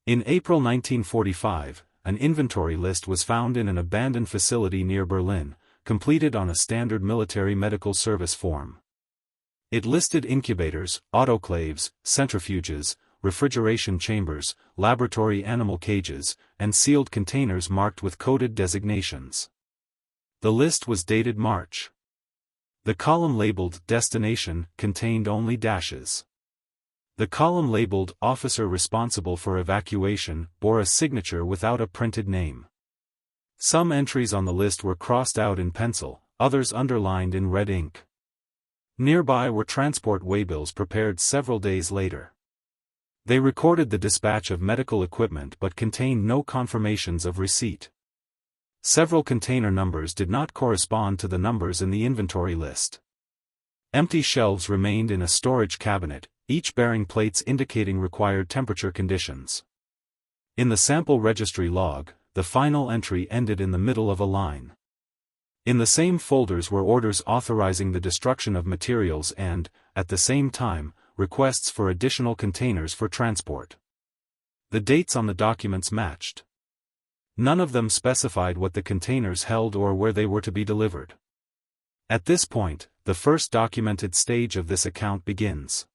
In April 1945, an inventory list was found in an abandoned facility near Berlin, completed on a standard military medical service form. It listed incubators, autoclaves, centrifuges, refrigeration chambers, laboratory animal cages, and sealed containers marked with coded designations. The list was dated March. The column labeled Destination contained only dashes. The column labeled Officer Responsible for Evacuation bore a signature without a printed name. Some entries on the list were crossed out in pencil, others underlined in red ink. Nearby were transport waybills prepared several days later. They recorded the dispatch of medical equipment but contained no confirmations of receipt. Several container numbers did not correspond to the numbers in the inventory list. Empty shelves remained in a storage cabinet, each bearing plates indicating required temperature conditions. In the sample registry log, the final entry ended in the middle of a line. In the same folders were orders authorizing the destruction of materials and, at the same time, requests for additional containers for transport. The dates on the documents matched. None of them specified what the containers held or where they were to be delivered. At this point, the first documented stage of this account begins.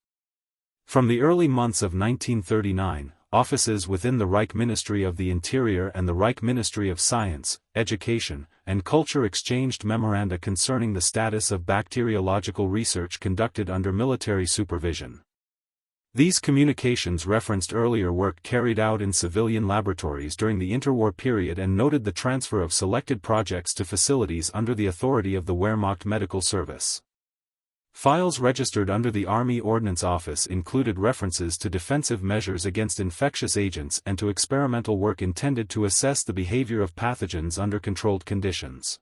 From the early months of 1939, offices within the Reich Ministry of the Interior and the Reich Ministry of Science, Education, and Culture exchanged memoranda concerning the status of bacteriological research conducted under military supervision. These communications referenced earlier work carried out in civilian laboratories during the interwar period and noted the transfer of selected projects to facilities under the authority of the Wehrmacht Medical Service. Files registered under the Army Ordnance Office included references to defensive measures against infectious agents and to experimental work intended to assess the behavior of pathogens under controlled conditions.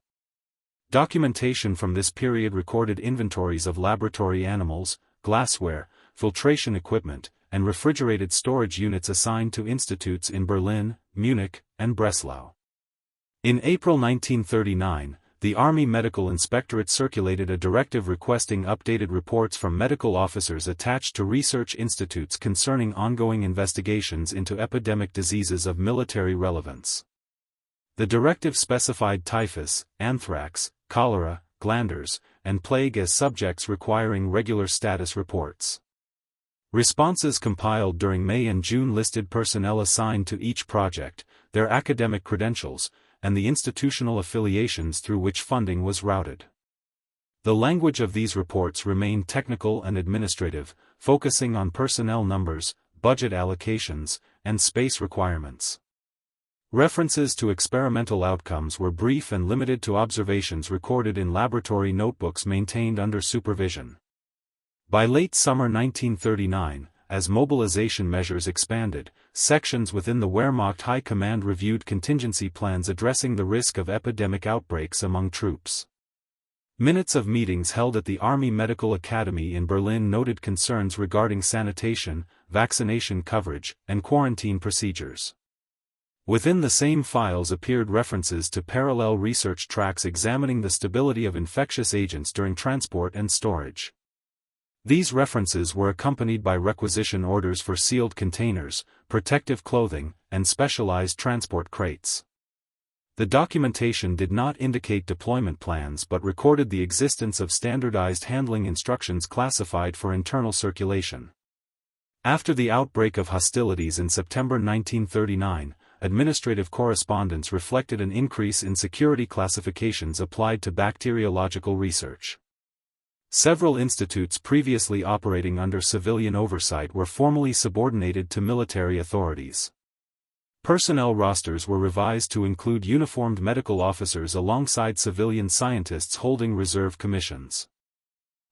Documentation from this period recorded inventories of laboratory animals, glassware, filtration equipment, and refrigerated storage units assigned to institutes in Berlin, Munich, and Breslau. In April 1939, the Army Medical Inspectorate circulated a directive requesting updated reports from medical officers attached to research institutes concerning ongoing investigations into epidemic diseases of military relevance. The directive specified typhus, anthrax, cholera, glanders, and plague as subjects requiring regular status reports. Responses compiled during May and June listed personnel assigned to each project, their academic credentials, and the institutional affiliations through which funding was routed. The language of these reports remained technical and administrative, focusing on personnel numbers, budget allocations, and space requirements. References to experimental outcomes were brief and limited to observations recorded in laboratory notebooks maintained under supervision. By late summer 1939, as mobilization measures expanded, sections within the Wehrmacht High Command reviewed contingency plans addressing the risk of epidemic outbreaks among troops. Minutes of meetings held at the Army Medical Academy in Berlin noted concerns regarding sanitation, vaccination coverage, and quarantine procedures. Within the same files appeared references to parallel research tracks examining the stability of infectious agents during transport and storage. These references were accompanied by requisition orders for sealed containers, protective clothing, and specialized transport crates. The documentation did not indicate deployment plans but recorded the existence of standardized handling instructions classified for internal circulation. After the outbreak of hostilities in September 1939, administrative correspondence reflected an increase in security classifications applied to bacteriological research. Several institutes previously operating under civilian oversight were formally subordinated to military authorities. Personnel rosters were revised to include uniformed medical officers alongside civilian scientists holding reserve commissions.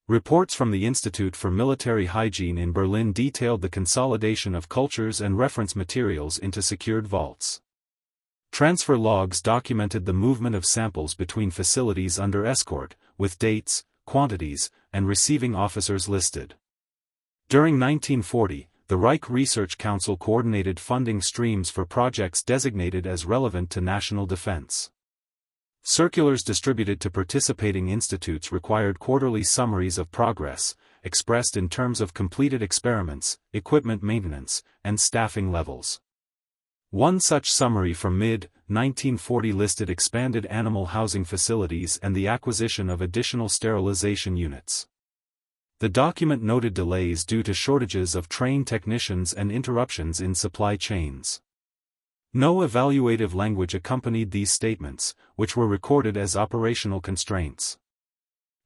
Reports from the Institute for Military Hygiene in Berlin detailed the consolidation of cultures and reference materials into secured vaults. Transfer logs documented the movement of samples between facilities under escort, with dates, quantities, and receiving officers listed. During 1940, the Reich Research Council coordinated funding streams for projects designated as relevant to national defense. Circulars distributed to participating institutes required quarterly summaries of progress, expressed in terms of completed experiments, equipment maintenance, and staffing levels. One such summary from mid-1940 listed expanded animal housing facilities and the acquisition of additional sterilization units. The document noted delays due to shortages of trained technicians and interruptions in supply chains. No evaluative language accompanied these statements, which were recorded as operational constraints.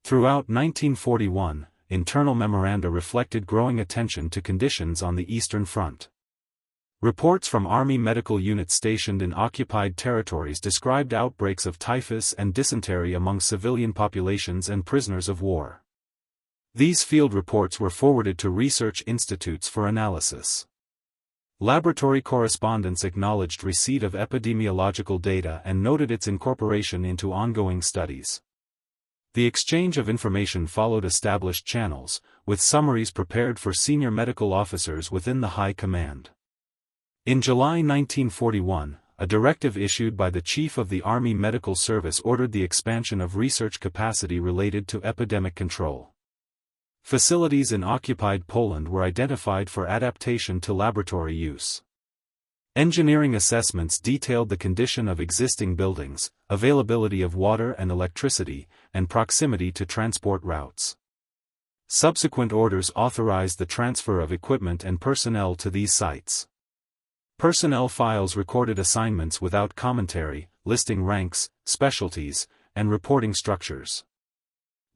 Throughout 1941, internal memoranda reflected growing attention to conditions on the Eastern Front. Reports from Army medical units stationed in occupied territories described outbreaks of typhus and dysentery among civilian populations and prisoners of war. These field reports were forwarded to research institutes for analysis. Laboratory correspondents acknowledged receipt of epidemiological data and noted its incorporation into ongoing studies. The exchange of information followed established channels, with summaries prepared for senior medical officers within the High Command. In July 1941, a directive issued by the Chief of the Army Medical Service ordered the expansion of research capacity related to epidemic control. Facilities in occupied Poland were identified for adaptation to laboratory use. Engineering assessments detailed the condition of existing buildings, availability of water and electricity, and proximity to transport routes. Subsequent orders authorized the transfer of equipment and personnel to these sites. Personnel files recorded assignments without commentary, listing ranks, specialties, and reporting structures.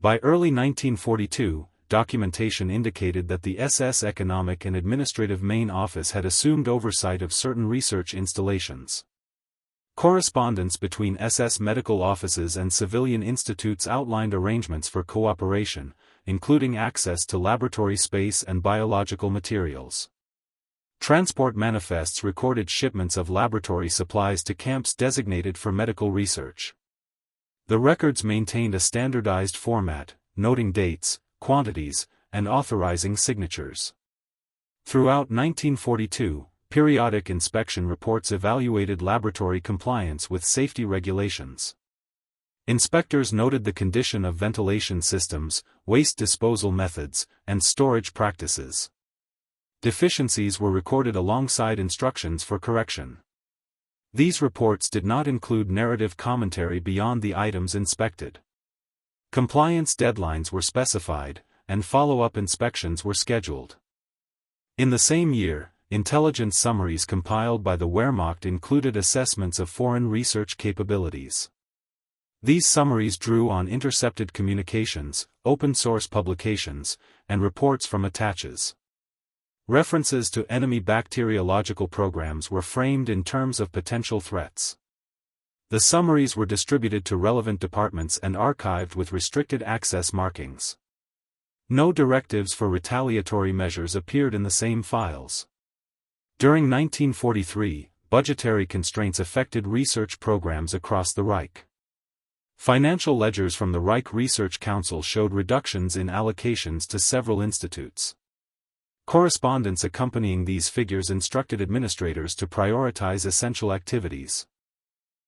By early 1942, documentation indicated that the SS Economic and Administrative Main Office had assumed oversight of certain research installations. Correspondence between SS medical offices and civilian institutes outlined arrangements for cooperation, including access to laboratory space and biological materials. Transport manifests recorded shipments of laboratory supplies to camps designated for medical research. The records maintained a standardized format, noting dates, quantities, and authorizing signatures. Throughout 1942, periodic inspection reports evaluated laboratory compliance with safety regulations. Inspectors noted the condition of ventilation systems, waste disposal methods, and storage practices. Deficiencies were recorded alongside instructions for correction. These reports did not include narrative commentary beyond the items inspected. Compliance deadlines were specified, and follow-up inspections were scheduled. In the same year, intelligence summaries compiled by the Wehrmacht included assessments of foreign research capabilities. These summaries drew on intercepted communications, open-source publications, and reports from attaches. References to enemy bacteriological programs were framed in terms of potential threats. The summaries were distributed to relevant departments and archived with restricted access markings. No directives for retaliatory measures appeared in the same files. During 1943, budgetary constraints affected research programs across the Reich. Financial ledgers from the Reich Research Council showed reductions in allocations to several institutes. Correspondence accompanying these figures instructed administrators to prioritize essential activities.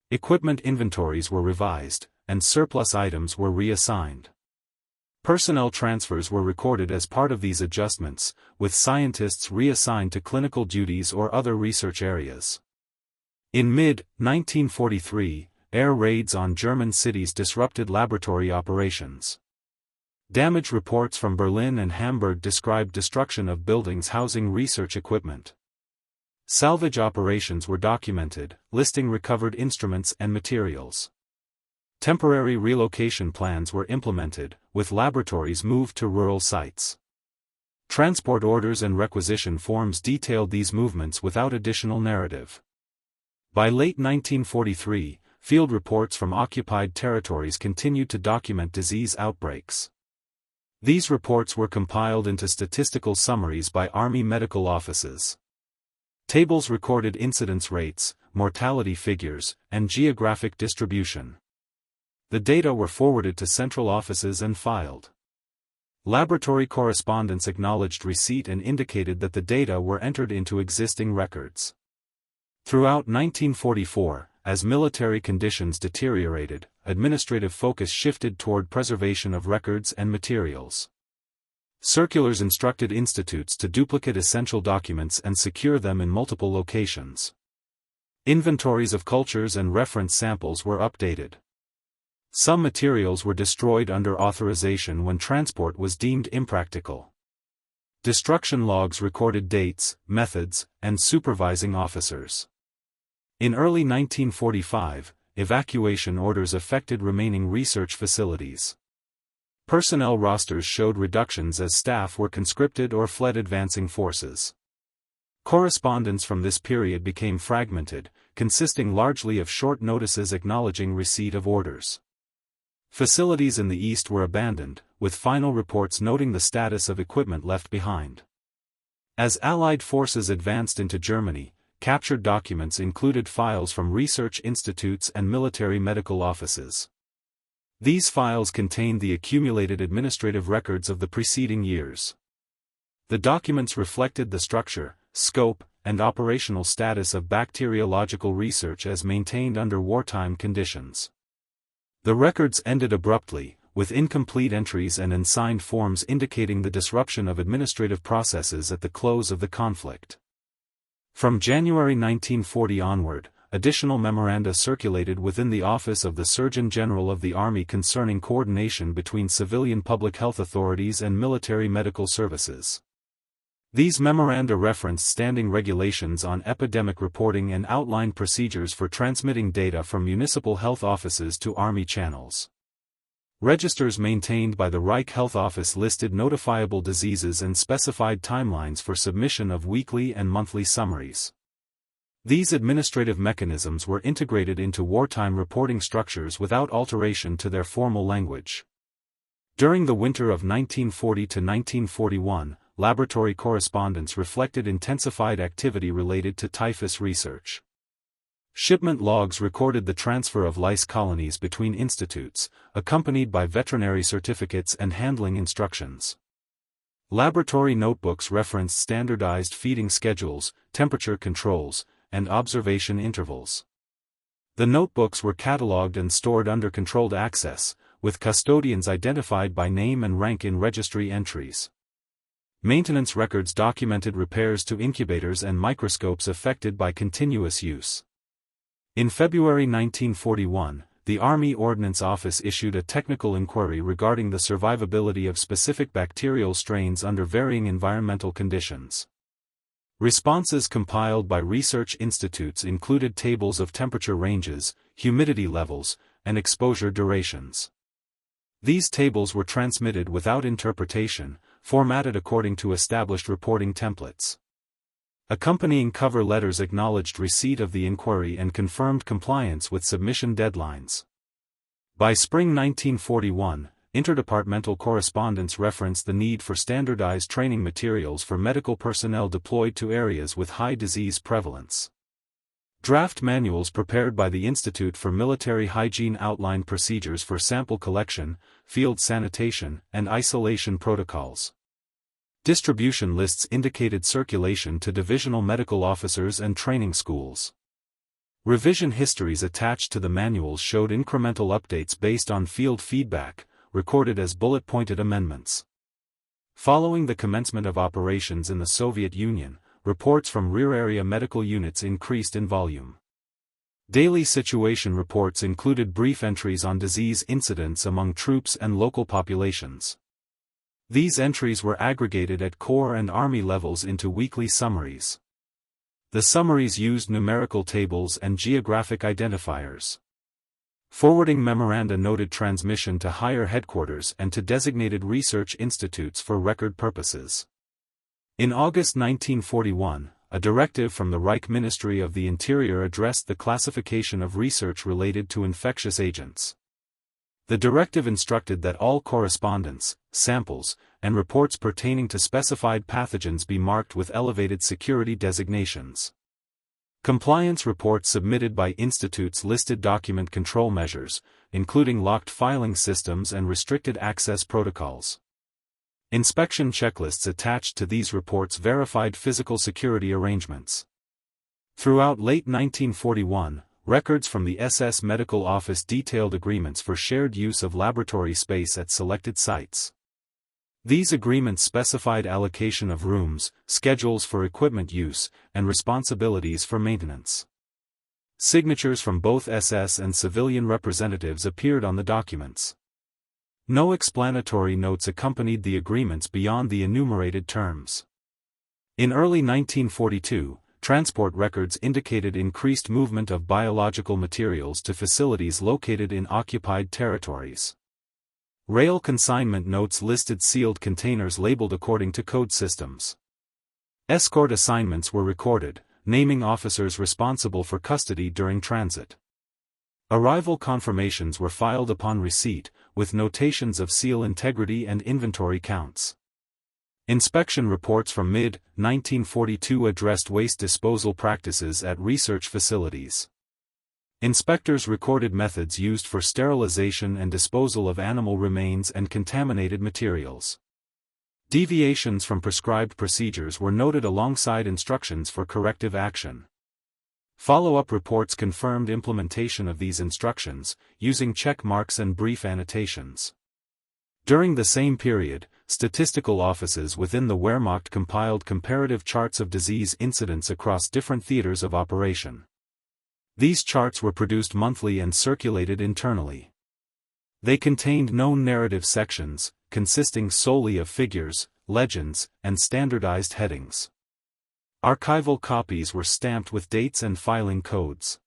Equipment inventories were revised, and surplus items were reassigned. Personnel transfers were recorded as part of these adjustments, with scientists reassigned to clinical duties or other research areas. In mid-1943, air raids on German cities disrupted laboratory operations. Damage reports from Berlin and Hamburg described destruction of buildings housing research equipment. Salvage operations were documented, listing recovered instruments and materials. Temporary relocation plans were implemented, with laboratories moved to rural sites. Transport orders and requisition forms detailed these movements without additional narrative. By late 1943, field reports from occupied territories continued to document disease outbreaks. These reports were compiled into statistical summaries by Army medical offices. Tables recorded incidence rates, mortality figures, and geographic distribution. The data were forwarded to central offices and filed. Laboratory correspondents acknowledged receipt and indicated that the data were entered into existing records. Throughout 1944, as military conditions deteriorated, administrative focus shifted toward preservation of records and materials. Circulars instructed institutes to duplicate essential documents and secure them in multiple locations. Inventories of cultures and reference samples were updated. Some materials were destroyed under authorization when transport was deemed impractical. Destruction logs recorded dates, methods, and supervising officers. In early 1945, evacuation orders affected remaining research facilities. Personnel rosters showed reductions as staff were conscripted or fled advancing forces. Correspondence from this period became fragmented, consisting largely of short notices acknowledging receipt of orders. Facilities in the East were abandoned, with final reports noting the status of equipment left behind. As Allied forces advanced into Germany, captured documents included files from research institutes and military medical offices. These files contained the accumulated administrative records of the preceding years. The documents reflected the structure, scope, and operational status of bacteriological research as maintained under wartime conditions. The records ended abruptly, with incomplete entries and unsigned forms indicating the disruption of administrative processes at the close of the conflict. From January 1940 onward, additional memoranda circulated within the Office of the Surgeon General of the Army concerning coordination between civilian public health authorities and military medical services. These memoranda referenced standing regulations on epidemic reporting and outlined procedures for transmitting data from municipal health offices to Army channels. Registers maintained by the Reich Health Office listed notifiable diseases and specified timelines for submission of weekly and monthly summaries. These administrative mechanisms were integrated into wartime reporting structures without alteration to their formal language. During the winter of 1940 to 1941, laboratory correspondence reflected intensified activity related to typhus research. Shipment logs recorded the transfer of lice colonies between institutes, accompanied by veterinary certificates and handling instructions. Laboratory notebooks referenced standardized feeding schedules, temperature controls, and observation intervals. The notebooks were catalogued and stored under controlled access, with custodians identified by name and rank in registry entries. Maintenance records documented repairs to incubators and microscopes affected by continuous use. In February 1941, the Army Ordnance Office issued a technical inquiry regarding the survivability of specific bacterial strains under varying environmental conditions. Responses compiled by research institutes included tables of temperature ranges, humidity levels, and exposure durations. These tables were transmitted without interpretation, formatted according to established reporting templates. Accompanying cover letters acknowledged receipt of the inquiry and confirmed compliance with submission deadlines. By spring 1941, interdepartmental correspondence referenced the need for standardized training materials for medical personnel deployed to areas with high disease prevalence. Draft manuals prepared by the Institute for Military Hygiene outlined procedures for sample collection, field sanitation, and isolation protocols. Distribution lists indicated circulation to divisional medical officers and training schools. Revision histories attached to the manuals showed incremental updates based on field feedback, recorded as bullet-pointed amendments. Following the commencement of operations in the Soviet Union, reports from rear-area medical units increased in volume. Daily situation reports included brief entries on disease incidents among troops and local populations. These entries were aggregated at Corps and Army levels into weekly summaries. The summaries used numerical tables and geographic identifiers. Forwarding memoranda noted transmission to higher headquarters and to designated research institutes for record purposes. In August 1941, a directive from the Reich Ministry of the Interior addressed the classification of research related to infectious agents. The directive instructed that all correspondence, samples, and reports pertaining to specified pathogens be marked with elevated security designations. Compliance reports submitted by institutes listed document control measures, including locked filing systems and restricted access protocols. Inspection checklists attached to these reports verified physical security arrangements. Throughout late 1941, records from the SS Medical Office detailed agreements for shared use of laboratory space at selected sites. These agreements specified allocation of rooms, schedules for equipment use, and responsibilities for maintenance. Signatures from both SS and civilian representatives appeared on the documents. No explanatory notes accompanied the agreements beyond the enumerated terms. In early 1942, transport records indicated increased movement of biological materials to facilities located in occupied territories. Rail consignment notes listed sealed containers labeled according to code systems. Escort assignments were recorded, naming officers responsible for custody during transit. Arrival confirmations were filed upon receipt, with notations of seal integrity and inventory counts. Inspection reports from mid-1942 addressed waste disposal practices at research facilities. Inspectors recorded methods used for sterilization and disposal of animal remains and contaminated materials. Deviations from prescribed procedures were noted alongside instructions for corrective action. Follow-up reports confirmed implementation of these instructions, using check marks and brief annotations. During the same period, statistical offices within the Wehrmacht compiled comparative charts of disease incidents across different theaters of operation. These charts were produced monthly and circulated internally. They contained known narrative sections, consisting solely of figures, legends, and standardized headings. Archival copies were stamped with dates and filing codes.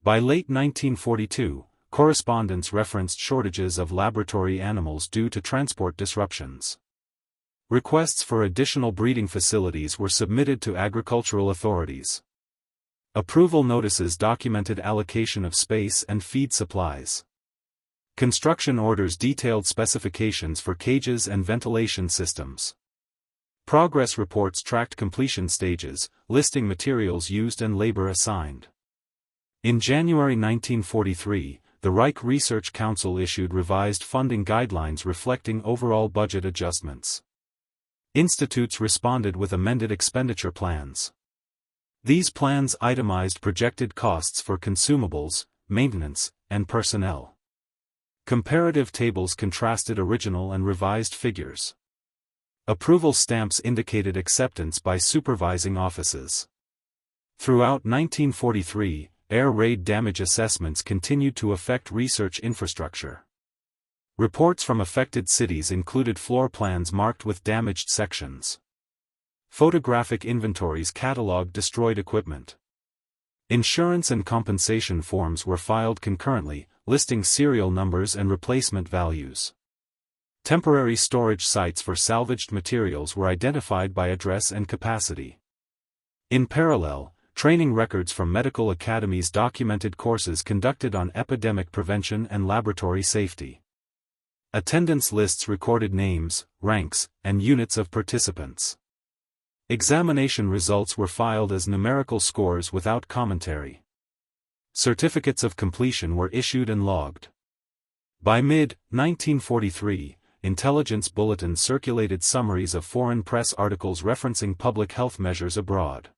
By late 1942, correspondence referenced shortages of laboratory animals due to transport disruptions. Requests for additional breeding facilities were submitted to agricultural authorities. Approval notices documented allocation of space and feed supplies. Construction orders detailed specifications for cages and ventilation systems. Progress reports tracked completion stages, listing materials used and labor assigned. In January 1943, the Reich Research Council issued revised funding guidelines reflecting overall budget adjustments. Institutes responded with amended expenditure plans. These plans itemized projected costs for consumables, maintenance, and personnel. Comparative tables contrasted original and revised figures. Approval stamps indicated acceptance by supervising offices. Throughout 1943, air raid damage assessments continued to affect research infrastructure. Reports from affected cities included floor plans marked with damaged sections. Photographic inventories cataloged destroyed equipment. Insurance and compensation forms were filed concurrently, listing serial numbers and replacement values. Temporary storage sites for salvaged materials were identified by address and capacity. In parallel, training records from medical academies documented courses conducted on epidemic prevention and laboratory safety. Attendance lists recorded names, ranks, and units of participants. Examination results were filed as numerical scores without commentary. Certificates of completion were issued and logged. By mid-1943, intelligence bulletins circulated summaries of foreign press articles referencing public health measures abroad.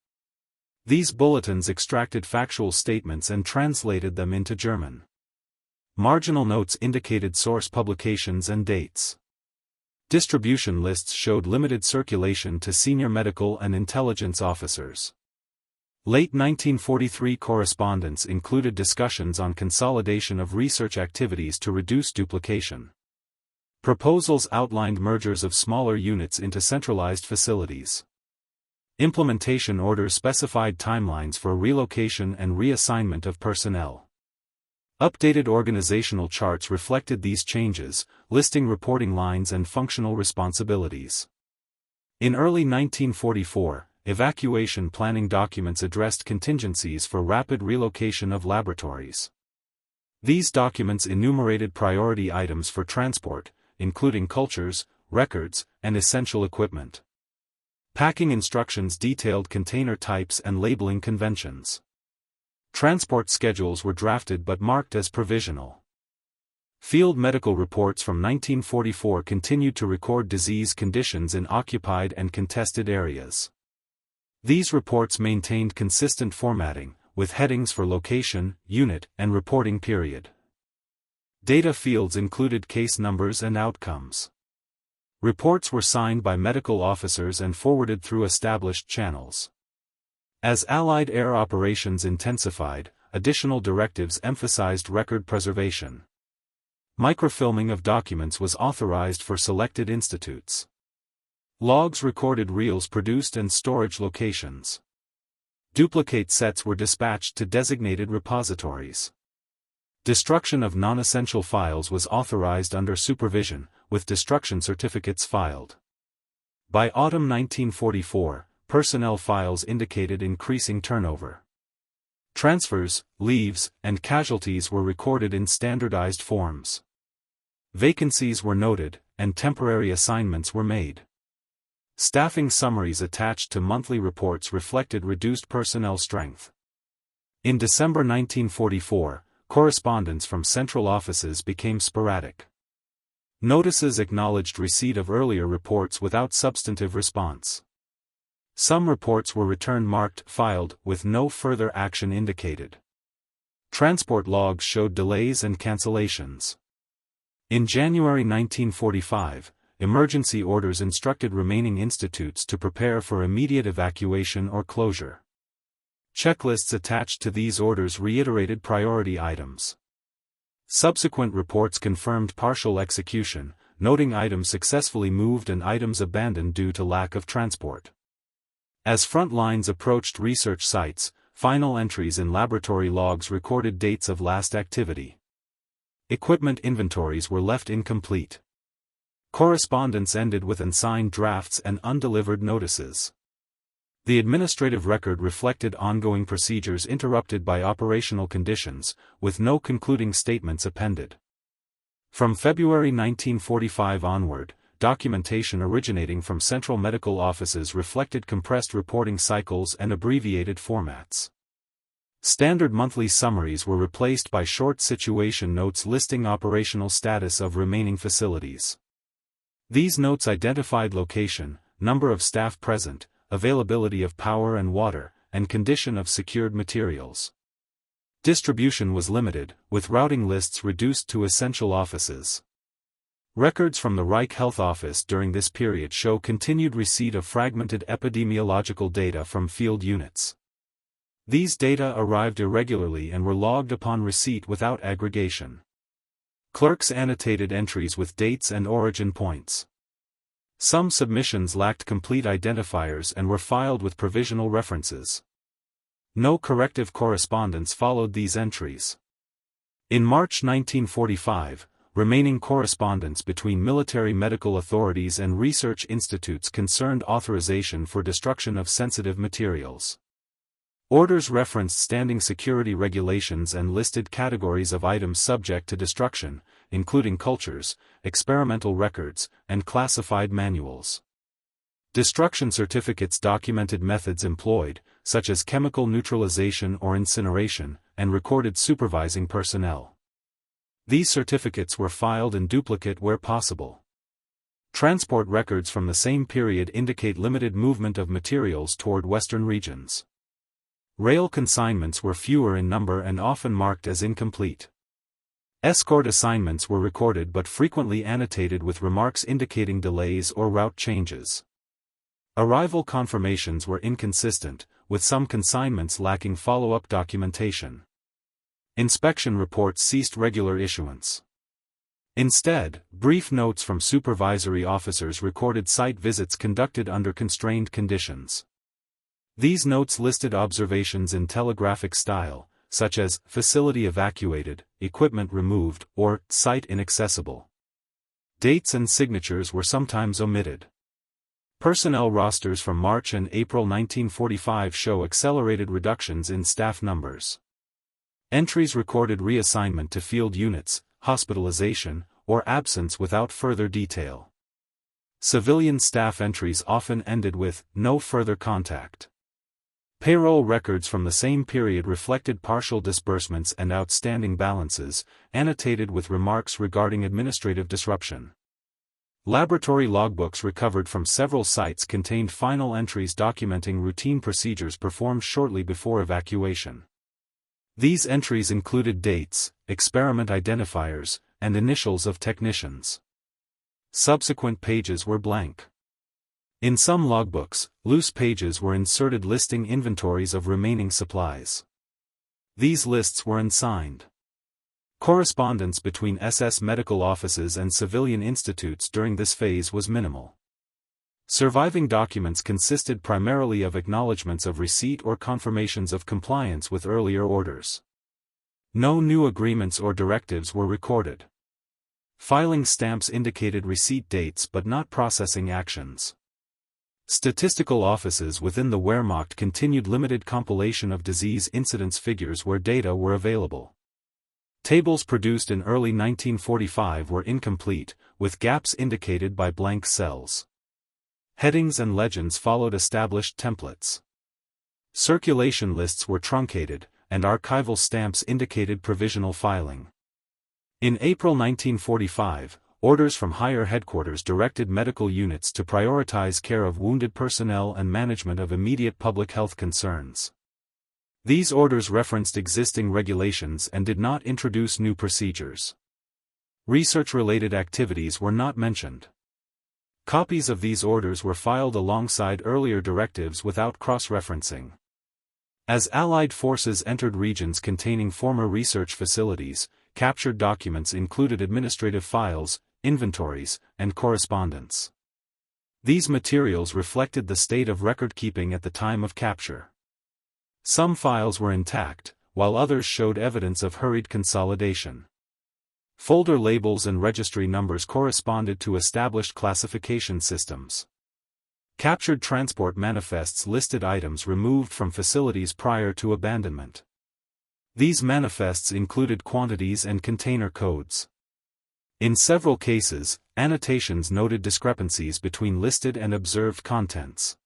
These bulletins extracted factual statements and translated them into German. Marginal notes indicated source publications and dates. Distribution lists showed limited circulation to senior medical and intelligence officers. Late 1943 correspondence included discussions on consolidation of research activities to reduce duplication. Proposals outlined mergers of smaller units into centralized facilities. Implementation orders specified timelines for relocation and reassignment of personnel. Updated organizational charts reflected these changes, listing reporting lines and functional responsibilities. In early 1944, evacuation planning documents addressed contingencies for rapid relocation of laboratories. These documents enumerated priority items for transport, including cultures, records, and essential equipment. Packing instructions detailed container types and labeling conventions. Transport schedules were drafted but marked as provisional. Field medical reports from 1944 continued to record disease conditions in occupied and contested areas. These reports maintained consistent formatting, with headings for location, unit, and reporting period. Data fields included case numbers and outcomes. Reports were signed by medical officers and forwarded through established channels. As Allied air operations intensified, additional directives emphasized record preservation. Microfilming of documents was authorized for selected institutes. Logs recorded reels produced and storage locations. Duplicate sets were dispatched to designated repositories. Destruction of non-essential files was authorized under supervision, with destruction certificates filed. By autumn 1944, personnel files indicated increasing turnover. Transfers, leaves, and casualties were recorded in standardized forms. Vacancies were noted, and temporary assignments were made. Staffing summaries attached to monthly reports reflected reduced personnel strength. In December 1944, correspondence from central offices became sporadic. Notices acknowledged receipt of earlier reports without substantive response. Some reports were returned marked "filed" with no further action indicated. Transport logs showed delays and cancellations. In January 1945, emergency orders instructed remaining institutes to prepare for immediate evacuation or closure. Checklists attached to these orders reiterated priority items. Subsequent reports confirmed partial execution, noting items successfully moved and items abandoned due to lack of transport. As front lines approached research sites, final entries in laboratory logs recorded dates of last activity. Equipment inventories were left incomplete. Correspondence ended with unsigned drafts and undelivered notices. The administrative record reflected ongoing procedures interrupted by operational conditions, with no concluding statements appended. From February 1945 onward, documentation originating from central medical offices reflected compressed reporting cycles and abbreviated formats. Standard monthly summaries were replaced by short situation notes listing operational status of remaining facilities. These notes identified location, number of staff present, availability of power and water, and condition of secured materials. Distribution was limited, with routing lists reduced to essential offices. Records from the Reich Health Office during this period show continued receipt of fragmented epidemiological data from field units. These data arrived irregularly and were logged upon receipt without aggregation. Clerks annotated entries with dates and origin points. Some submissions lacked complete identifiers and were filed with provisional references. No corrective correspondence followed these entries. In March 1945, remaining correspondence between military medical authorities and research institutes concerned authorization for destruction of sensitive materials. Orders referenced standing security regulations and listed categories of items subject to destruction, including cultures, experimental records, and classified manuals. Destruction certificates documented methods employed, such as chemical neutralization or incineration, and recorded supervising personnel. These certificates were filed in duplicate where possible. Transport records from the same period indicate limited movement of materials toward western regions. Rail consignments were fewer in number and often marked as incomplete. Escort assignments were recorded but frequently annotated with remarks indicating delays or route changes. Arrival confirmations were inconsistent, with some consignments lacking follow-up documentation. Inspection reports ceased regular issuance. Instead, brief notes from supervisory officers recorded site visits conducted under constrained conditions. These notes listed observations in telegraphic style, such as facility evacuated, equipment removed, or site inaccessible. Dates and signatures were sometimes omitted. Personnel rosters from March and April 1945 show accelerated reductions in staff numbers. Entries recorded reassignment to field units, hospitalization, or absence without further detail. Civilian staff entries often ended with "no further contact." Payroll records from the same period reflected partial disbursements and outstanding balances, annotated with remarks regarding administrative disruption. Laboratory logbooks recovered from several sites contained final entries documenting routine procedures performed shortly before evacuation. These entries included dates, experiment identifiers, and initials of technicians. Subsequent pages were blank. In some logbooks, loose pages were inserted listing inventories of remaining supplies. These lists were unsigned. Correspondence between SS medical offices and civilian institutes during this phase was minimal. Surviving documents consisted primarily of acknowledgments of receipt or confirmations of compliance with earlier orders. No new agreements or directives were recorded. Filing stamps indicated receipt dates but not processing actions. Statistical offices within the Wehrmacht continued limited compilation of disease incidence figures where data were available. Tables produced in early 1945 were incomplete, with gaps indicated by blank cells. Headings and legends followed established templates. Circulation lists were truncated, and archival stamps indicated provisional filing. In April 1945, orders from higher headquarters directed medical units to prioritize care of wounded personnel and management of immediate public health concerns. These orders referenced existing regulations and did not introduce new procedures. Research-related activities were not mentioned. Copies of these orders were filed alongside earlier directives without cross-referencing. As Allied forces entered regions containing former research facilities, captured documents included administrative files, inventories, and correspondence. These materials reflected the state of record-keeping at the time of capture. Some files were intact, while others showed evidence of hurried consolidation. Folder labels and registry numbers corresponded to established classification systems. Captured transport manifests listed items removed from facilities prior to abandonment. These manifests included quantities and container codes. In several cases, annotations noted discrepancies between listed and observed contents.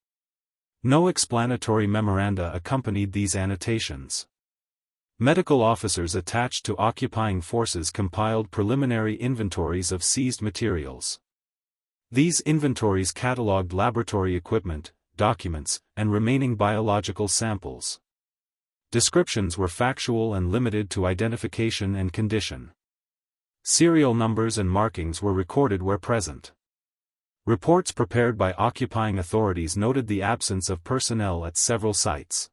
No explanatory memoranda accompanied these annotations. Medical officers attached to occupying forces compiled preliminary inventories of seized materials. These inventories catalogued laboratory equipment, documents, and remaining biological samples. Descriptions were factual and limited to identification and condition. Serial numbers and markings were recorded where present. Reports prepared by occupying authorities noted the absence of personnel at several sites.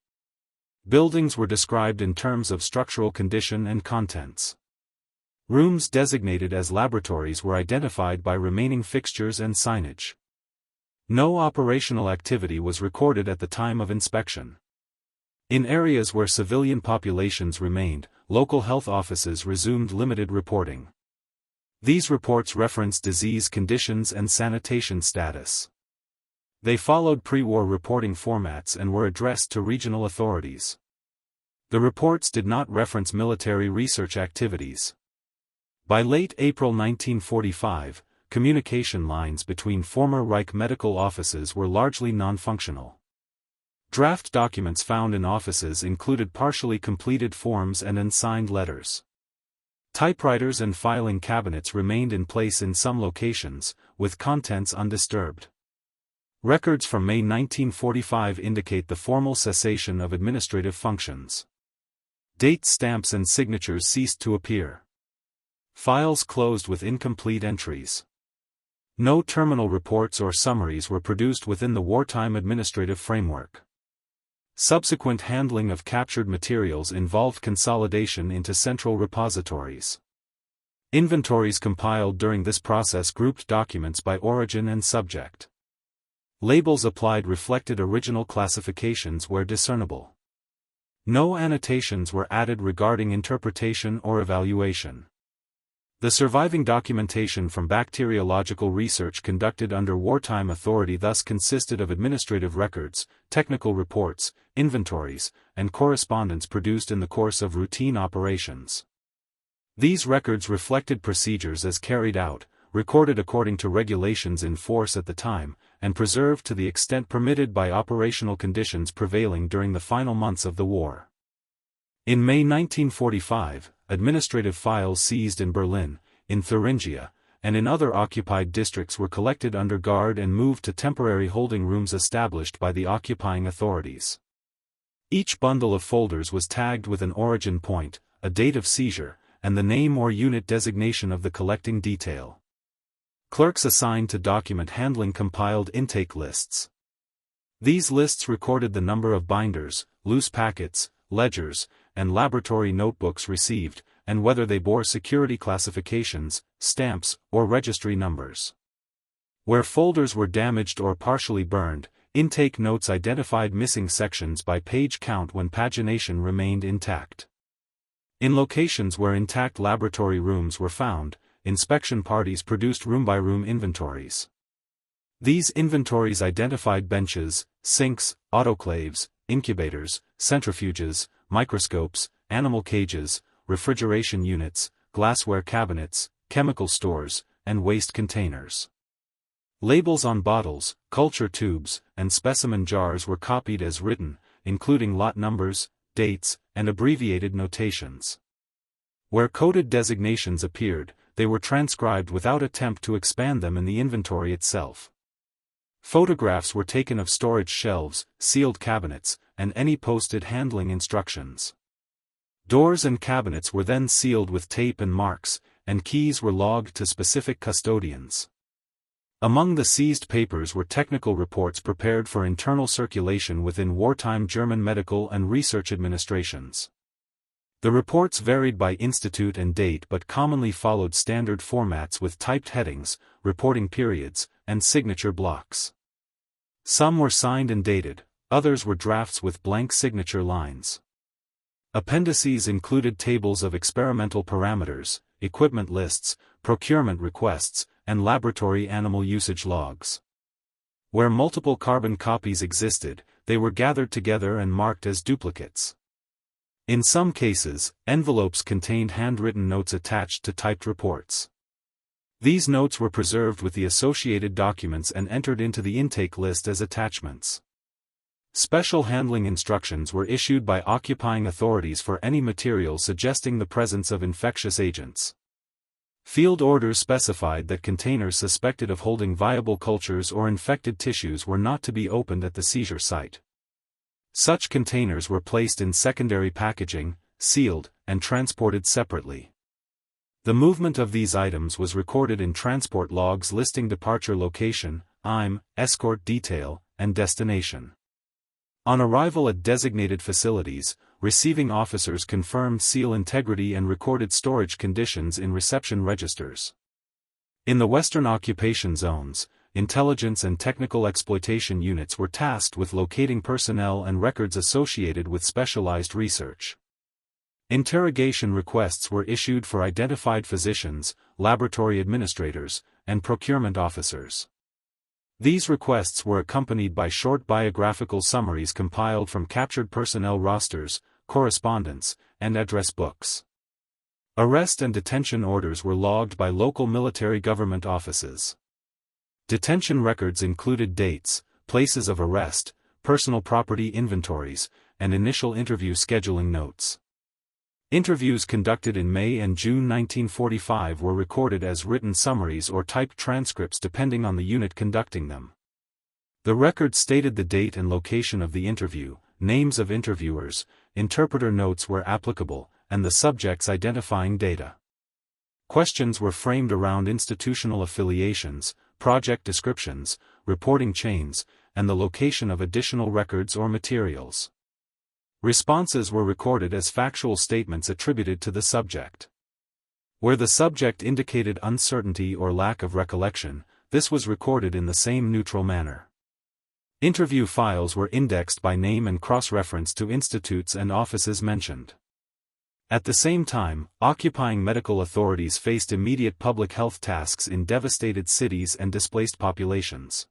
Buildings were described in terms of structural condition and contents. Rooms designated as laboratories were identified by remaining fixtures and signage. No operational activity was recorded at the time of inspection. In areas where civilian populations remained, local health offices resumed limited reporting. These reports referenced disease conditions and sanitation status. They followed pre-war reporting formats and were addressed to regional authorities. The reports did not reference military research activities. By late April 1945, communication lines between former Reich medical offices were largely non-functional. Draft documents found in offices included partially completed forms and unsigned letters. Typewriters and filing cabinets remained in place in some locations, with contents undisturbed. Records from May 1945 indicate the formal cessation of administrative functions. Date stamps and signatures ceased to appear. Files closed with incomplete entries. No terminal reports or summaries were produced within the wartime administrative framework. Subsequent handling of captured materials involved consolidation into central repositories. Inventories compiled during this process grouped documents by origin and subject. Labels applied reflected original classifications where discernible. No annotations were added regarding interpretation or evaluation. The surviving documentation from bacteriological research conducted under wartime authority thus consisted of administrative records, technical reports, inventories, and correspondence produced in the course of routine operations. These records reflected procedures as carried out, recorded according to regulations in force at the time, and preserved to the extent permitted by operational conditions prevailing during the final months of the war. In May 1945, administrative files seized in Berlin, in Thuringia, and in other occupied districts were collected under guard and moved to temporary holding rooms established by the occupying authorities. Each bundle of folders was tagged with an origin point, a date of seizure, and the name or unit designation of the collecting detail. Clerks assigned to document handling compiled intake lists. These lists recorded the number of binders, loose packets, ledgers, and laboratory notebooks received, and whether they bore security classifications, stamps, or registry numbers. Where folders were damaged or partially burned, intake notes identified missing sections by page count when pagination remained intact. In locations where intact laboratory rooms were found, inspection parties produced room-by-room inventories. These inventories identified benches, sinks, autoclaves, incubators, centrifuges, microscopes, animal cages, refrigeration units, glassware cabinets, chemical stores, and waste containers. Labels on bottles, culture tubes, and specimen jars were copied as written, including lot numbers, dates, and abbreviated notations. Where coded designations appeared, they were transcribed without attempt to expand them in the inventory itself. Photographs were taken of storage shelves, sealed cabinets, and any posted handling instructions. Doors and cabinets were then sealed with tape and marks, and keys were logged to specific custodians. Among the seized papers were technical reports prepared for internal circulation within wartime German medical and research administrations. The reports varied by institute and date but commonly followed standard formats with typed headings, reporting periods, and signature blocks. Some were signed and dated, others were drafts with blank signature lines. Appendices included tables of experimental parameters, equipment lists, procurement requests, and laboratory animal usage logs. Where multiple carbon copies existed, they were gathered together and marked as duplicates. In some cases, envelopes contained handwritten notes attached to typed reports. These notes were preserved with the associated documents and entered into the intake list as attachments. Special handling instructions were issued by occupying authorities for any material suggesting the presence of infectious agents. Field orders specified that containers suspected of holding viable cultures or infected tissues were not to be opened at the seizure site. Such containers were placed in secondary packaging, sealed, and transported separately. The movement of these items was recorded in transport logs listing departure location, IME, escort detail, and destination. On arrival at designated facilities, receiving officers confirmed seal integrity and recorded storage conditions in reception registers. In the Western occupation zones, intelligence and technical exploitation units were tasked with locating personnel and records associated with specialized research. Interrogation requests were issued for identified physicians, laboratory administrators, and procurement officers. These requests were accompanied by short biographical summaries compiled from captured personnel rosters, correspondence, and address books. Arrest and detention orders were logged by local military government offices. Detention records included dates, places of arrest, personal property inventories, and initial interview scheduling notes. Interviews conducted in May and June 1945 were recorded as written summaries or typed transcripts depending on the unit conducting them. The record stated the date and location of the interview, names of interviewers, interpreter notes where applicable, and the subjects identifying data. Questions were framed around institutional affiliations, project descriptions, reporting chains, and the location of additional records or materials. Responses were recorded as factual statements attributed to the subject. Where the subject indicated uncertainty or lack of recollection, this was recorded in the same neutral manner. Interview files were indexed by name and cross-referenced to institutes and offices mentioned. At the same time, occupying medical authorities faced immediate public health tasks in devastated cities and displaced populations.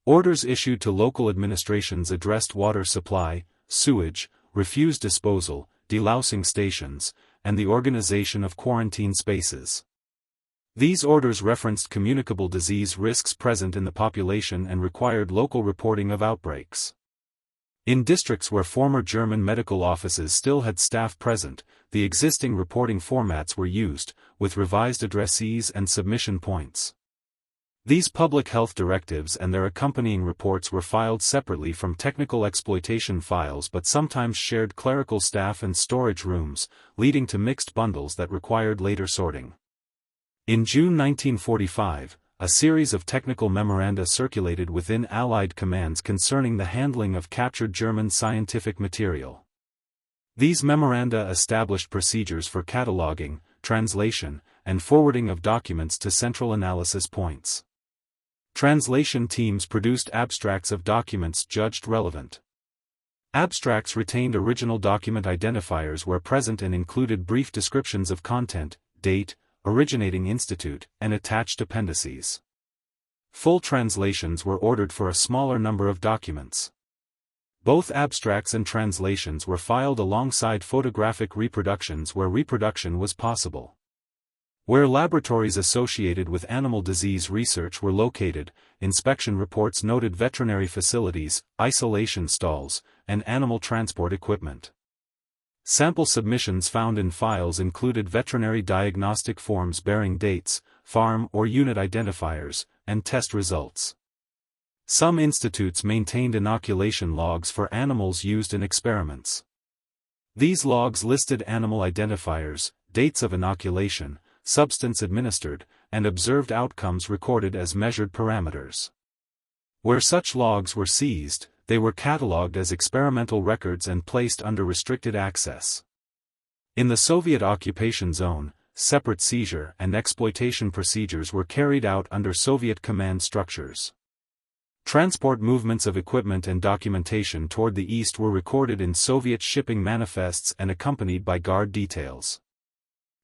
Orders issued to local administrations addressed water supply, sewage, refuse disposal, delousing stations, and the organization of quarantine spaces. These orders referenced communicable disease risks present in the population and required local reporting of outbreaks. In districts where former German medical offices still had staff present, the existing reporting formats were used, with revised addressees and submission points. These public health directives and their accompanying reports were filed separately from technical exploitation files but sometimes shared clerical staff and storage rooms, leading to mixed bundles that required later sorting. In June 1945, a series of technical memoranda circulated within Allied commands concerning the handling of captured German scientific material. These memoranda established procedures for cataloging, translation, and forwarding of documents to central analysis points. Translation teams produced abstracts of documents judged relevant. Abstracts retained original document identifiers where present and included brief descriptions of content, date, originating institute, and attached appendices. Full translations were ordered for a smaller number of documents. Both abstracts and translations were filed alongside photographic reproductions where reproduction was possible. Where laboratories associated with animal disease research were located, inspection reports noted veterinary facilities, isolation stalls, and animal transport equipment. Sample submissions found in files included veterinary diagnostic forms bearing dates, farm or unit identifiers, and test results. Some institutes maintained inoculation logs for animals used in experiments. These logs listed animal identifiers, dates of inoculation, substance administered, and observed outcomes recorded as measured parameters. Where such logs were seized, they were catalogued as experimental records and placed under restricted access. In the Soviet occupation zone, separate seizure and exploitation procedures were carried out under Soviet command structures. Transport movements of equipment and documentation toward the east were recorded in Soviet shipping manifests and accompanied by guard details.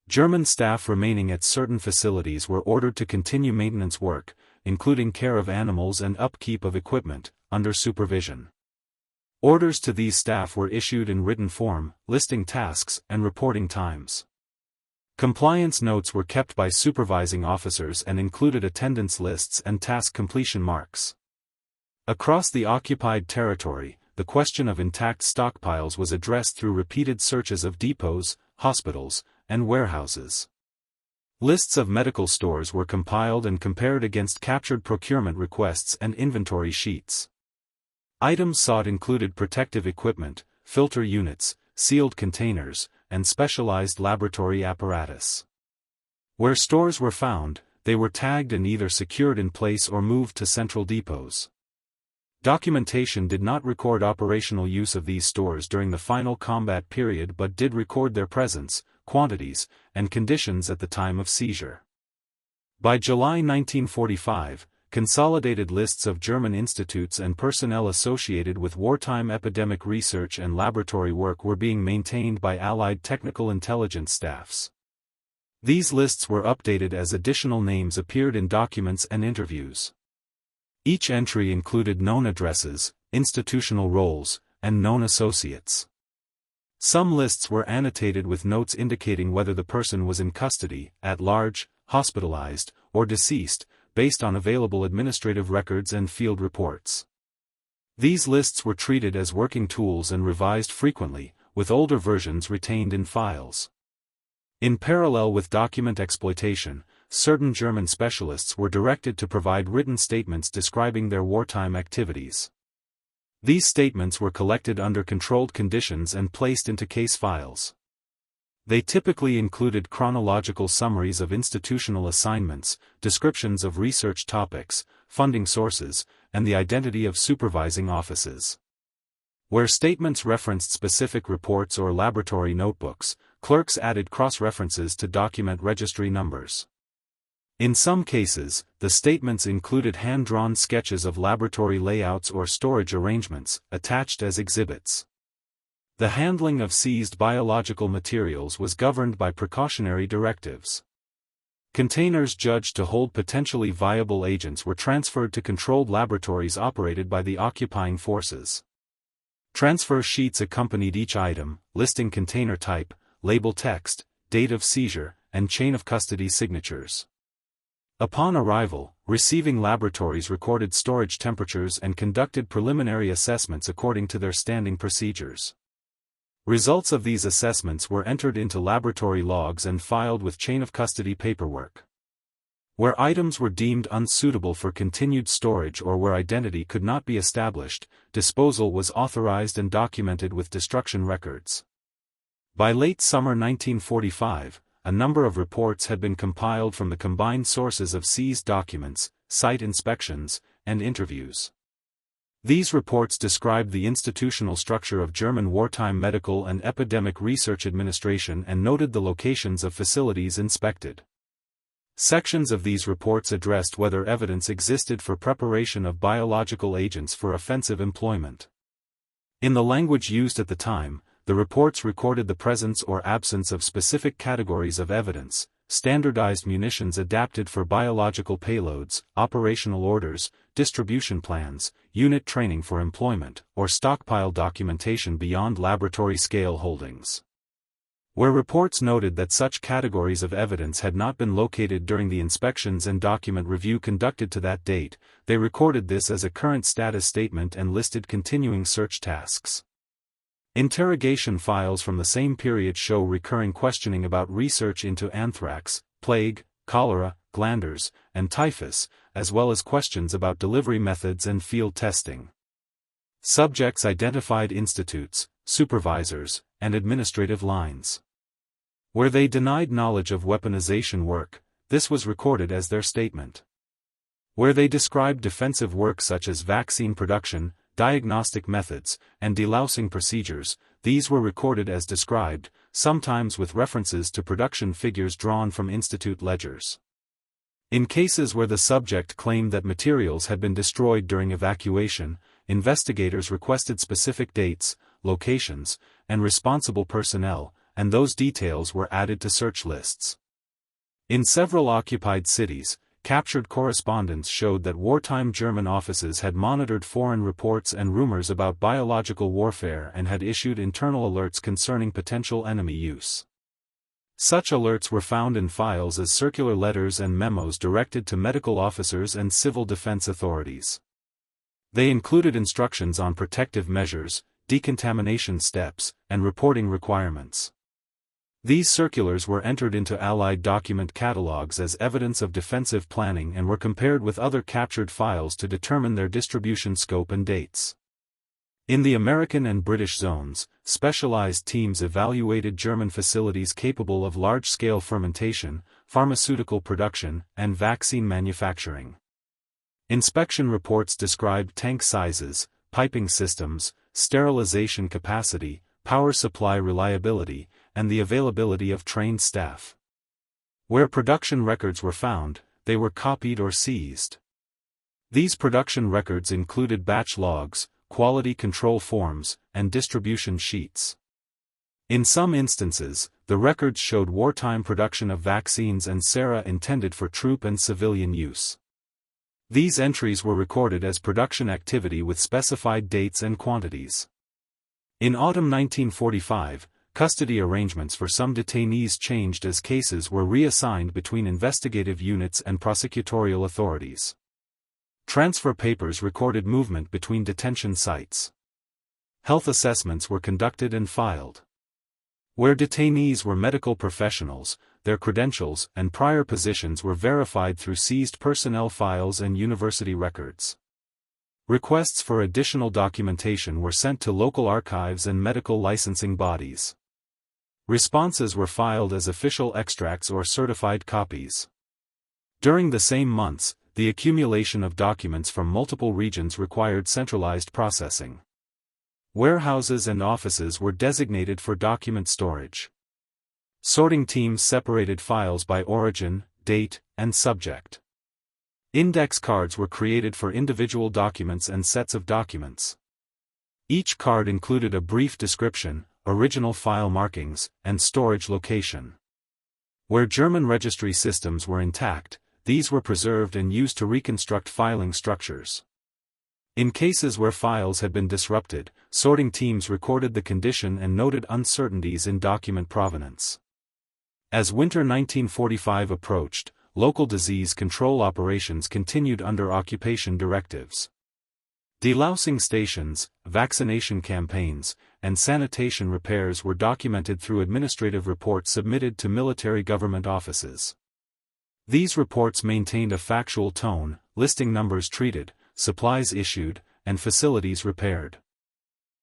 German staff remaining at certain facilities were ordered to continue maintenance work, including care of animals and upkeep of equipment, under supervision. Orders to these staff were issued in written form, listing tasks and reporting times. Compliance notes were kept by supervising officers and included attendance lists and task completion marks. Across the occupied territory, the question of intact stockpiles was addressed through repeated searches of depots, hospitals, and warehouses. Lists of medical stores were compiled and compared against captured procurement requests and inventory sheets. Items sought included protective equipment, filter units, sealed containers, and specialized laboratory apparatus. Where stores were found, they were tagged and either secured in place or moved to central depots. Documentation did not record operational use of these stores during the final combat period but did record their presence, quantities, and conditions at the time of seizure. By July 1945, consolidated lists of German institutes and personnel associated with wartime epidemic research and laboratory work were being maintained by Allied technical intelligence staffs. These lists were updated as additional names appeared in documents and interviews. Each entry included known addresses, institutional roles, and known associates. Some lists were annotated with notes indicating whether the person was in custody, at large, hospitalized, or deceased, based on available administrative records and field reports. These lists were treated as working tools and revised frequently, with older versions retained in files. In parallel with document exploitation, certain German specialists were directed to provide written statements describing their wartime activities. These statements were collected under controlled conditions and placed into case files. They typically included chronological summaries of institutional assignments, descriptions of research topics, funding sources, and the identity of supervising offices. Where statements referenced specific reports or laboratory notebooks, clerks added cross-references to document registry numbers. In some cases, the statements included hand-drawn sketches of laboratory layouts or storage arrangements, attached as exhibits. The handling of seized biological materials was governed by precautionary directives. Containers judged to hold potentially viable agents were transferred to controlled laboratories operated by the occupying forces. Transfer sheets accompanied each item, listing container type, label text, date of seizure, and chain of custody signatures. Upon arrival, receiving laboratories recorded storage temperatures and conducted preliminary assessments according to their standing procedures. Results of these assessments were entered into laboratory logs and filed with chain of custody paperwork. Where items were deemed unsuitable for continued storage or where identity could not be established, disposal was authorized and documented with destruction records. By late summer 1945, a number of reports had been compiled from the combined sources of seized documents, site inspections, and interviews. These reports described the institutional structure of German wartime medical and epidemic research administration and noted the locations of facilities inspected. Sections of these reports addressed whether evidence existed for preparation of biological agents for offensive employment. In the language used at the time, the reports recorded the presence or absence of specific categories of evidence, standardized munitions adapted for biological payloads, operational orders, distribution plans, unit training for employment, or stockpile documentation beyond laboratory-scale holdings. Where reports noted that such categories of evidence had not been located during the inspections and document review conducted to that date, they recorded this as a current status statement and listed continuing search tasks. Interrogation files from the same period show recurring questioning about research into anthrax, plague, cholera, glanders, and typhus, as well as questions about delivery methods and field testing. Subjects identified institutes, supervisors, and administrative lines. Where they denied knowledge of weaponization work, this was recorded as their statement. Where they described defensive work such as vaccine production, diagnostic methods, and delousing procedures, these were recorded as described, sometimes with references to production figures drawn from institute ledgers. In cases where the subject claimed that materials had been destroyed during evacuation, investigators requested specific dates, locations, and responsible personnel, and those details were added to search lists. In several occupied cities, captured correspondence showed that wartime German offices had monitored foreign reports and rumors about biological warfare and had issued internal alerts concerning potential enemy use. Such alerts were found in files as circular letters and memos directed to medical officers and civil defense authorities. They included instructions on protective measures, decontamination steps, and reporting requirements. These circulars were entered into Allied document catalogs as evidence of defensive planning and were compared with other captured files to determine their distribution scope and dates. In the American and British zones, specialized teams evaluated German facilities capable of large-scale fermentation, pharmaceutical production, and vaccine manufacturing. Inspection reports described tank sizes, piping systems, sterilization capacity, power supply reliability, and the availability of trained staff. Where production records were found, they were copied or seized. These production records included batch logs, quality control forms, and distribution sheets. In some instances, the records showed wartime production of vaccines and sera intended for troop and civilian use. These entries were recorded as production activity with specified dates and quantities. In autumn 1945, custody arrangements for some detainees changed as cases were reassigned between investigative units and prosecutorial authorities. Transfer papers recorded movement between detention sites. Health assessments were conducted and filed. Where detainees were medical professionals, their credentials and prior positions were verified through seized personnel files and university records. Requests for additional documentation were sent to local archives and medical licensing bodies. Responses were filed as official extracts or certified copies. During the same months, the accumulation of documents from multiple regions required centralized processing. Warehouses and offices were designated for document storage. Sorting teams separated files by origin, date, and subject. Index cards were created for individual documents and sets of documents. Each card included a brief description, original file markings, and storage location. Where German registry systems were intact, these were preserved and used to reconstruct filing structures. In cases where files had been disrupted, sorting teams recorded the condition and noted uncertainties in document provenance. As winter 1945 approached, local disease control operations continued under occupation directives. Delousing stations, vaccination campaigns, and sanitation repairs were documented through administrative reports submitted to military government offices. These reports maintained a factual tone, listing numbers treated, supplies issued, and facilities repaired.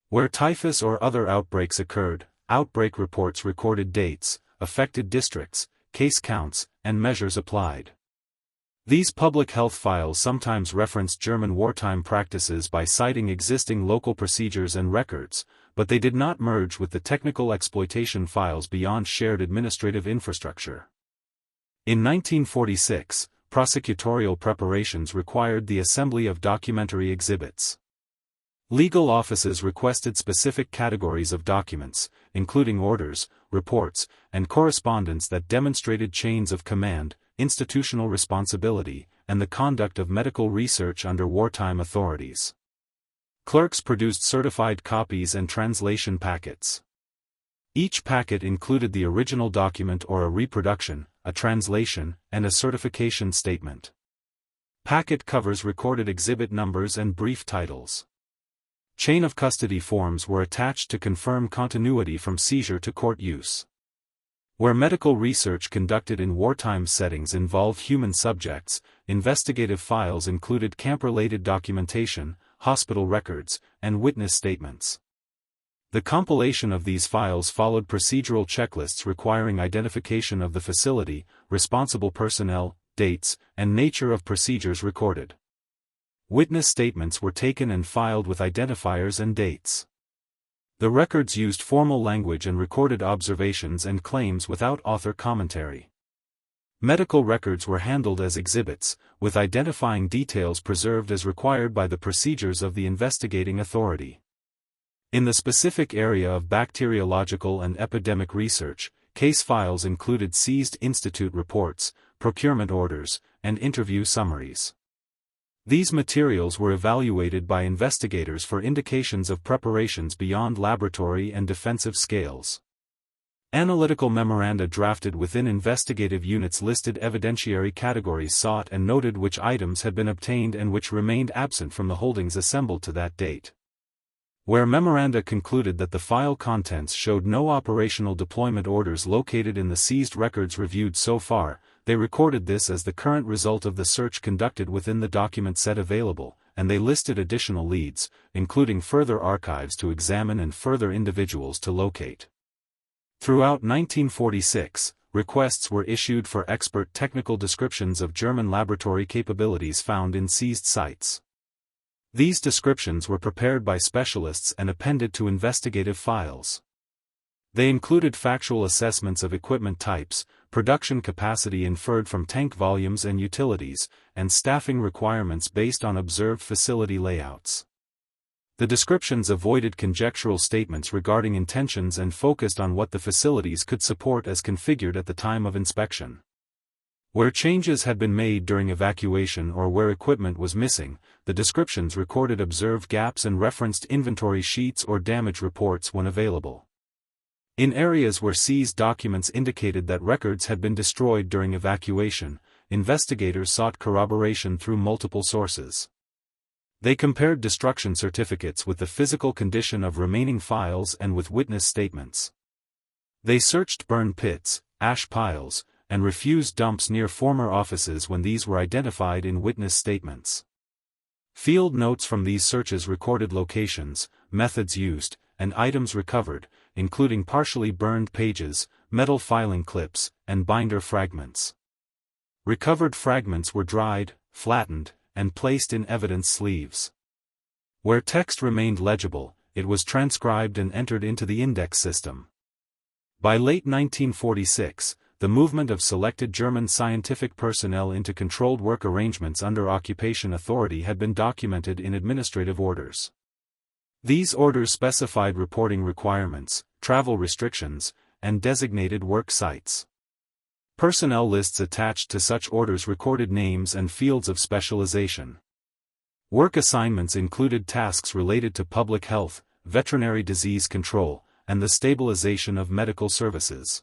Where typhus or other outbreaks occurred, outbreak reports recorded dates, affected districts, case counts, and measures applied. These public health files sometimes referenced German wartime practices by citing existing local procedures and records, but they did not merge with the technical exploitation files beyond shared administrative infrastructure. In 1946, prosecutorial preparations required the assembly of documentary exhibits. Legal offices requested specific categories of documents, including orders, reports, and correspondence that demonstrated chains of command, institutional responsibility, and the conduct of medical research under wartime authorities. Clerks produced certified copies and translation packets. Each packet included the original document or a reproduction, a translation, and a certification statement. Packet covers recorded exhibit numbers and brief titles. Chain of custody forms were attached to confirm continuity from seizure to court use. Where medical research conducted in wartime settings involved human subjects, investigative files included camp-related documentation, hospital records, and witness statements. The compilation of these files followed procedural checklists requiring identification of the facility, responsible personnel, dates, and nature of procedures recorded. Witness statements were taken and filed with identifiers and dates. The records used formal language and recorded observations and claims without author commentary. Medical records were handled as exhibits, with identifying details preserved as required by the procedures of the investigating authority. In the specific area of bacteriological and epidemic research, case files included seized institute reports, procurement orders, and interview summaries. These materials were evaluated by investigators for indications of preparations beyond laboratory and defensive scales. Analytical memoranda drafted within investigative units listed evidentiary categories sought and noted which items had been obtained and which remained absent from the holdings assembled to that date. Where memoranda concluded that the file contents showed no operational deployment orders located in the seized records reviewed so far, they recorded this as the current result of the search conducted within the document set available, and they listed additional leads, including further archives to examine and further individuals to locate. Throughout 1946, requests were issued for expert technical descriptions of German laboratory capabilities found in seized sites. These descriptions were prepared by specialists and appended to investigative files. They included factual assessments of equipment types, production capacity inferred from tank volumes and utilities, and staffing requirements based on observed facility layouts. The descriptions avoided conjectural statements regarding intentions and focused on what the facilities could support as configured at the time of inspection. Where changes had been made during evacuation or where equipment was missing, the descriptions recorded observed gaps and referenced inventory sheets or damage reports when available. In areas where seized documents indicated that records had been destroyed during evacuation, investigators sought corroboration through multiple sources. They compared destruction certificates with the physical condition of remaining files and with witness statements. They searched burn pits, ash piles, and refuse dumps near former offices when these were identified in witness statements. Field notes from these searches recorded locations, methods used, and items recovered, including partially burned pages, metal filing clips, and binder fragments. Recovered fragments were dried, flattened, and placed in evidence sleeves. Where text remained legible, it was transcribed and entered into the index system. By late 1946, the movement of selected German scientific personnel into controlled work arrangements under occupation authority had been documented in administrative orders. These orders specified reporting requirements, travel restrictions, and designated work sites. Personnel lists attached to such orders recorded names and fields of specialization. Work assignments included tasks related to public health, veterinary disease control, and the stabilization of medical services.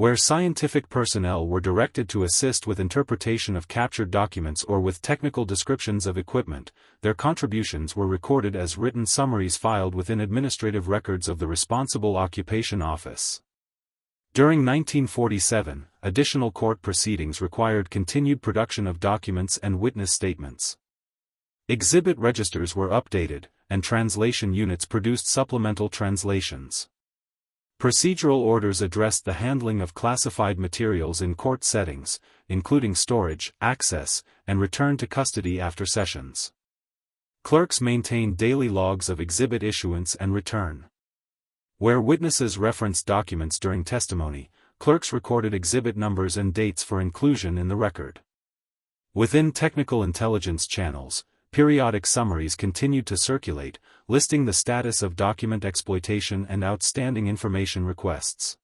Where scientific personnel were directed to assist with interpretation of captured documents or with technical descriptions of equipment, their contributions were recorded as written summaries filed within administrative records of the responsible occupation office. During 1947, additional court proceedings required continued production of documents and witness statements. Exhibit registers were updated, and translation units produced supplemental translations. Procedural orders addressed the handling of classified materials in court settings, including storage, access, and return to custody after sessions. Clerks maintained daily logs of exhibit issuance and return. Where witnesses referenced documents during testimony, clerks recorded exhibit numbers and dates for inclusion in the record. Within technical intelligence channels, periodic summaries continued to circulate, listing the status of document exploitation and outstanding information requests.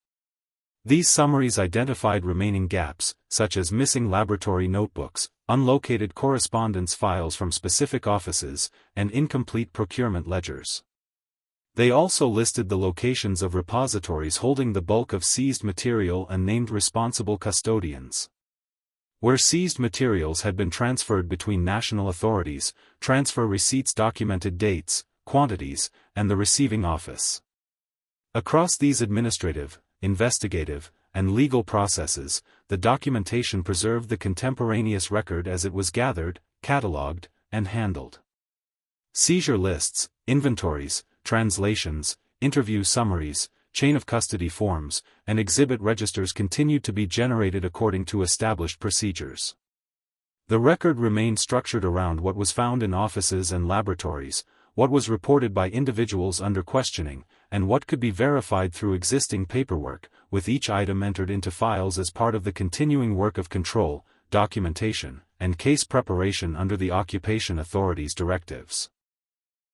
These summaries identified remaining gaps, such as missing laboratory notebooks, unlocated correspondence files from specific offices, and incomplete procurement ledgers. They also listed the locations of repositories holding the bulk of seized material and named responsible custodians. Where seized materials had been transferred between national authorities, transfer receipts documented dates, quantities, and the receiving office. Across these administrative, investigative, and legal processes, the documentation preserved the contemporaneous record as it was gathered, catalogued, and handled. Seizure lists, inventories, translations, interview summaries, chain of custody forms, and exhibit registers continued to be generated according to established procedures. The record remained structured around what was found in offices and laboratories, what was reported by individuals under questioning, and what could be verified through existing paperwork, with each item entered into files as part of the continuing work of control, documentation, and case preparation under the occupation authority's directives.